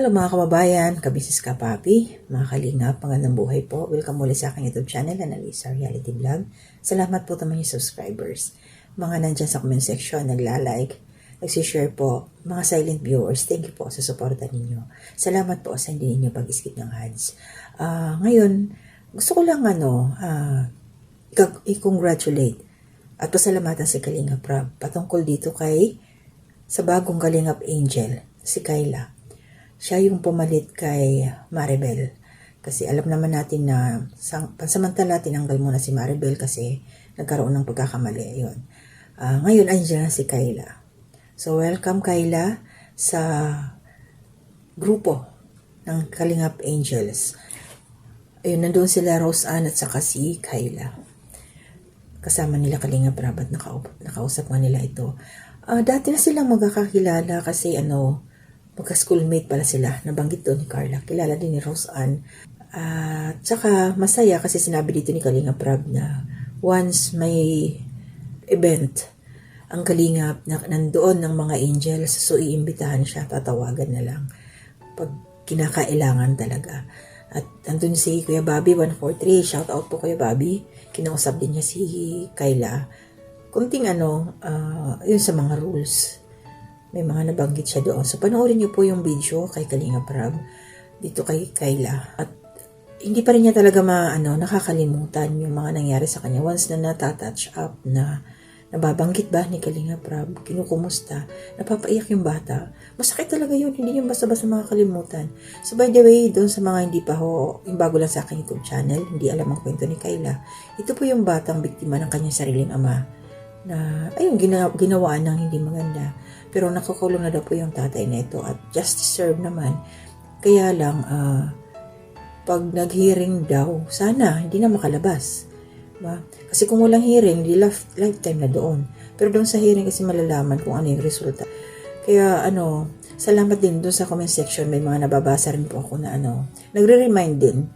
Hello mga kababayan, kabisis ka papi, mga kalingap, magandang buhay po. Welcome muli sa aking YouTube channel, Analisa Reality Vlog. Salamat po sa mga subscribers. Mga nandyan sa comment section, nagla-like, nagsishare po. Mga silent viewers, thank you po sa suporta ninyo. Salamat po sa hindi ninyo pag-skip ng ads. Ngayon, gusto ko lang i-congratulate at pasalamatan si Kalingap Rab patungkol dito sa bagong Kalingap Angel, si Kayla. Siya yung pumalit kay Maribel. Kasi alam naman natin na pansamantala tinanggal muna si Maribel kasi nagkaroon ng pagkakamali. Yun. Ngayon andyan na si Kayla. So welcome Kayla sa grupo ng Kalingap Angels. Ayun, nandun sila Rose Ann at saka si Kayla. Kasama nila Kalingap Rab at nakausap nga nila ito. Dati na silang magkakakilala kasi magka-schoolmate pala sila. Nabanggit doon ni Carla. Kilala din ni Rose Ann. At saka masaya kasi sinabi dito ni Kalingap Rab na once may event ang Kalingap na nandoon ng mga angels, so iimbitahan siya, tatawagan na lang pag kinakailangan talaga. At andun si Kuya Bobby 143, shout out po Kuya Bobby. Kinausap din niya si Kayla. Kunting yun sa mga rules. May mga nabanggit siya doon. So, panoorin niyo po yung video kay Kalingap Rab dito kay Kayla. At hindi pa rin niya talaga nakakalimutan yung mga nangyari sa kanya. Once na natatouch up na nababanggit ba ni Kalingap Rab, kinukumusta, napapaiyak yung bata. Masakit talaga yun. Hindi niyo basta-basta makakalimutan. So, by the way, doon sa mga hindi pa yung bago lang sa aking YouTube channel, hindi alam ang kwento ni Kayla, ito po yung batang biktima ng kanyang sariling ama na, ginawaan ng hindi maganda. Pero nakukulong na daw po yung tatay na ito at justice served naman. Kaya lang, pag nag-hearing daw, sana hindi na makalabas. Diba? Kasi kung walang hearing, di lifetime na doon. Pero doon sa hearing kasi malalaman kung ano yung resulta. Kaya salamat din doon sa comment section. May mga nababasa rin po ako na nagre-remind din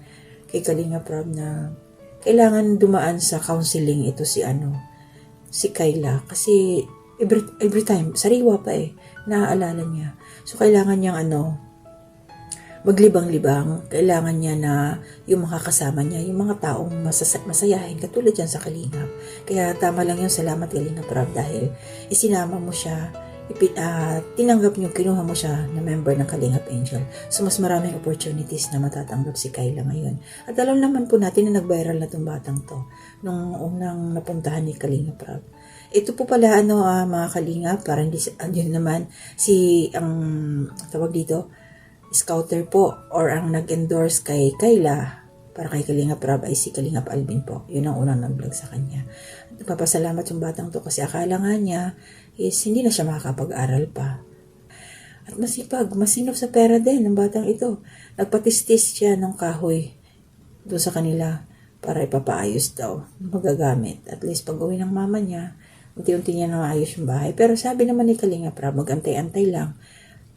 kay Kalingap Rab na kailangan dumaan sa counseling ito si Kayla. Kasi every time, sariwa pa naaalala niya. So, kailangan niyang maglibang-libang. Kailangan niya na yung makakasama niya, yung mga taong masayahin, katulad yan sa Kalingap. Kaya tama lang yung salamat Kalingap Rab dahil isinama mo siya, tinanggap niyo, kinuha mo siya na member ng Kalingap Angel. So, mas maraming opportunities na matatanggap si Kayla ngayon. At alam naman po natin na nag-viral na itong batang to nung unang napuntahan ni Kalingap Rab. Ito po pala mga Kalingap, para hindi andyan naman ang tawag dito, scouter po or ang nag-endorse kay Kayla para kay Kalingap Rab ay si Kalingap Alvin po. Yun ang unang nag-vlog sa kanya. At nagpapasalamat yung batang to kasi akala nga niya is hindi na siya makakapag-aral pa. At masinop sa pera din ng batang ito. Nagpatistis siya ng kahoy doon sa kanila para ipapaayos daw, magagamit. At least pag uwi ng mama niya, unti-unti niya naayos yung bahay. Pero sabi naman ni Kalingap Rab, mag-antay-antay lang.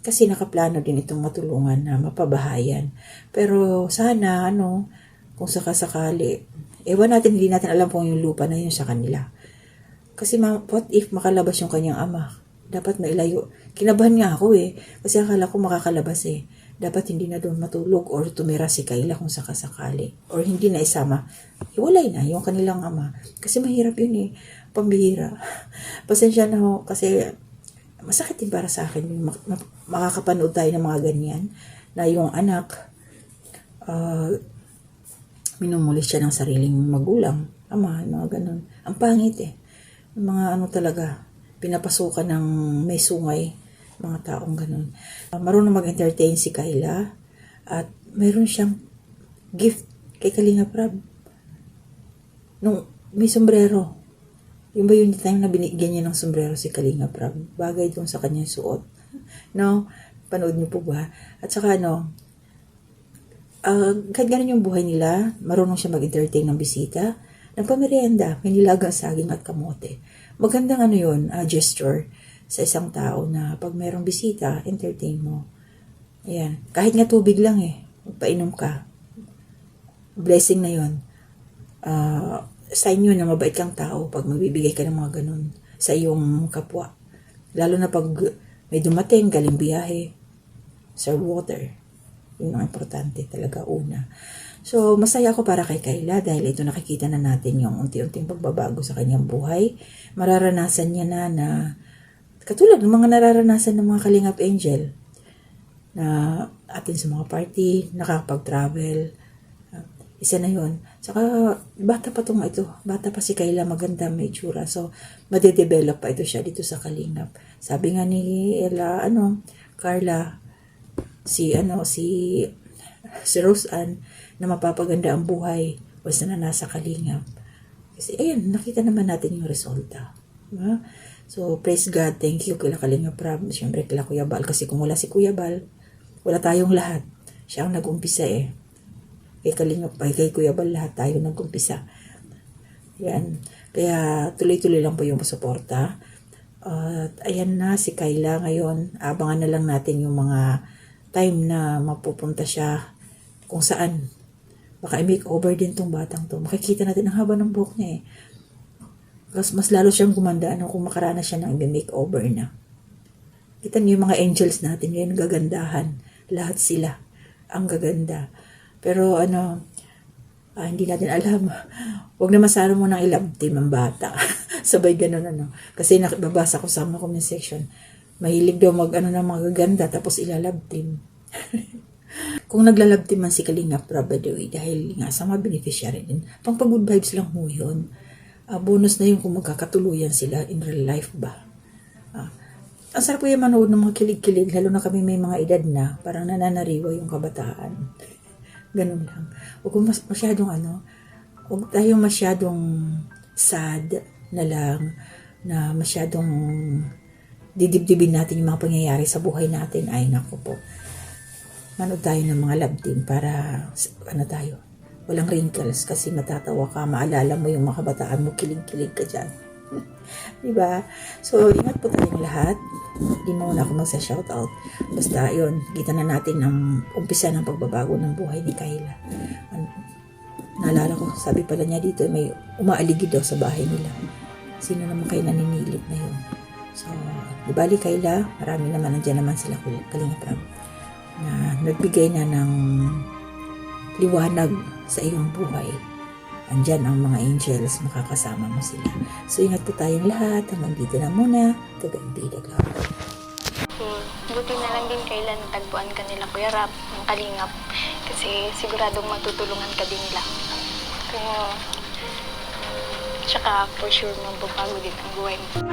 Kasi nakaplano din itong matulungan na mapabahayan. Pero sana, kung sakasakali, ewan natin, hindi natin alam kung yung lupa na yun sa kanila. Kasi what if makalabas yung kanyang ama? Dapat mailayo. Kinabahan nga ako kasi akala ko makakalabas Dapat hindi na doon matulog or tumira si Kayla kung sakasakali. Or hindi na isama. Iwalay na yung kanilang ama. Kasi mahirap yun pambihira. Pasensya na ho kasi masakit din para sa akin yung makakapanood tayo ng mga ganyan na yung anak minumulis siya ng sariling magulang, ama, mga ganun. Ang pangit yung mga talaga pinapasukan ng may sungay, mga taong ganun. Marunong mag-entertain si Kayla at mayroon siyang gift kay Kalingap Rab nung may sombrero. Yung ba yung time na binigyan niya ng sombrero si Kalingap Rab? Bagay doon sa kanyang suot. Panood niyo po ba? At saka kahit ganun yung buhay nila, marunong siya mag-entertain ng bisita. Nagpamerienda, may nilagang saging at kamote. Magandang gesture sa isang tao na pag mayroong bisita, entertain mo. Ayan. Kahit nga tubig lang magpainom ka. Blessing na yun. Sign yun na mabait kang tao pag magbibigay ka ng mga ganun sa iyong kapwa. Lalo na pag may dumating, galing biyahe. serve water. Yun ang importante talaga una. So, masaya ako para kay Kayla dahil ito nakikita na natin yung unti-unting pagbabago sa kanyang buhay. Mararanasan niya na katulad ng mga nararanasan ng mga Kalingap Angel na atin sa mga party, nakakapag-travel. Isa na yun. Saka, bata pa itong ito. Bata pa si Kayla, maganda, may tsura. So, madedevelop pa ito siya dito sa Kalingap. Sabi nga ni Carla, si Rose Ann, na mapapaganda ang buhay basta na nasa Kalingap. Kasi, ayan, nakita naman natin yung resulta. Diba? So, praise God, thank you kila Kalingap Rab. Siyempre, kila Kuya Bal. Kasi kung wala si Kuya Bal, wala tayong lahat. Siya ang nag-umpisa eh. Kay Kalingap ay kay Kuya Bal, lahat tayo nag-umpisa. Yan. Kaya tuloy-tuloy lang po yung pasuporta. At ayan na si Kayla ngayon. Abangan na lang natin yung mga time na mapupunta siya kung saan. Baka i-makeover din tong batang to. Makikita natin ang haba ng buhok niya eh. Mas lalo siyang gumanda kung makaranas siya ng i-makeover na. Kita niyo yung mga angels natin ngayon, gagandahan. Lahat sila ang gaganda. Pero hindi natin alam. Huwag naman sana mo nang i-love team ang bata. Sabay ganun Kasi nakababasa ko sa mga comment section. Mahilig daw ng mga gaganda tapos ilalove team. Kung naglalove team man si Kalingap Rab, by the way, dahil nga sa mga beneficiary din, pang good vibes lang mo yun. Bonus na yun kung magkakatuluyan sila in real life ba. Ang sarap po yung manood ng mga kilig-kilig, lalo na kami may mga edad na, parang nananariwa yung kabataan. Ganun lang. Huwag tayong masyadong sad na lang, na masyadong didibdibin natin yung mga pangyayari sa buhay natin. Ay, naku po. Manood tayo ng mga love team para, walang wrinkles kasi matatawa ka, maalala mo yung mga kabataan mo, kilig-kilig ka dyan. Diba? So, ingat po tayong lahat. Hindi mo na ako magsa-shoutout. Basta, yun, kita na natin ang umpisa ng pagbabago ng buhay ni Kayla. Naalala ko, sabi pala niya dito, may umaaligid daw sa bahay nila. Sino naman kayo naninilip na yun? So, di bali Kayla, marami naman, nandiyan naman sila Kalingap Rab, na nagbigay na ng liwanag sa iyong buhay. Andyan ang mga angels, makakasama mo sila. So, ingat po tayong lahat. Hanggang dito na muna. Tagagbidag lang. Buti na lang din Kayla natagpuan ka nila Kuya Rab ng Kalingap. Kasi siguradong matutulungan ka din nila. Kaya, tsaka for sure magbabago din ang buhay mo.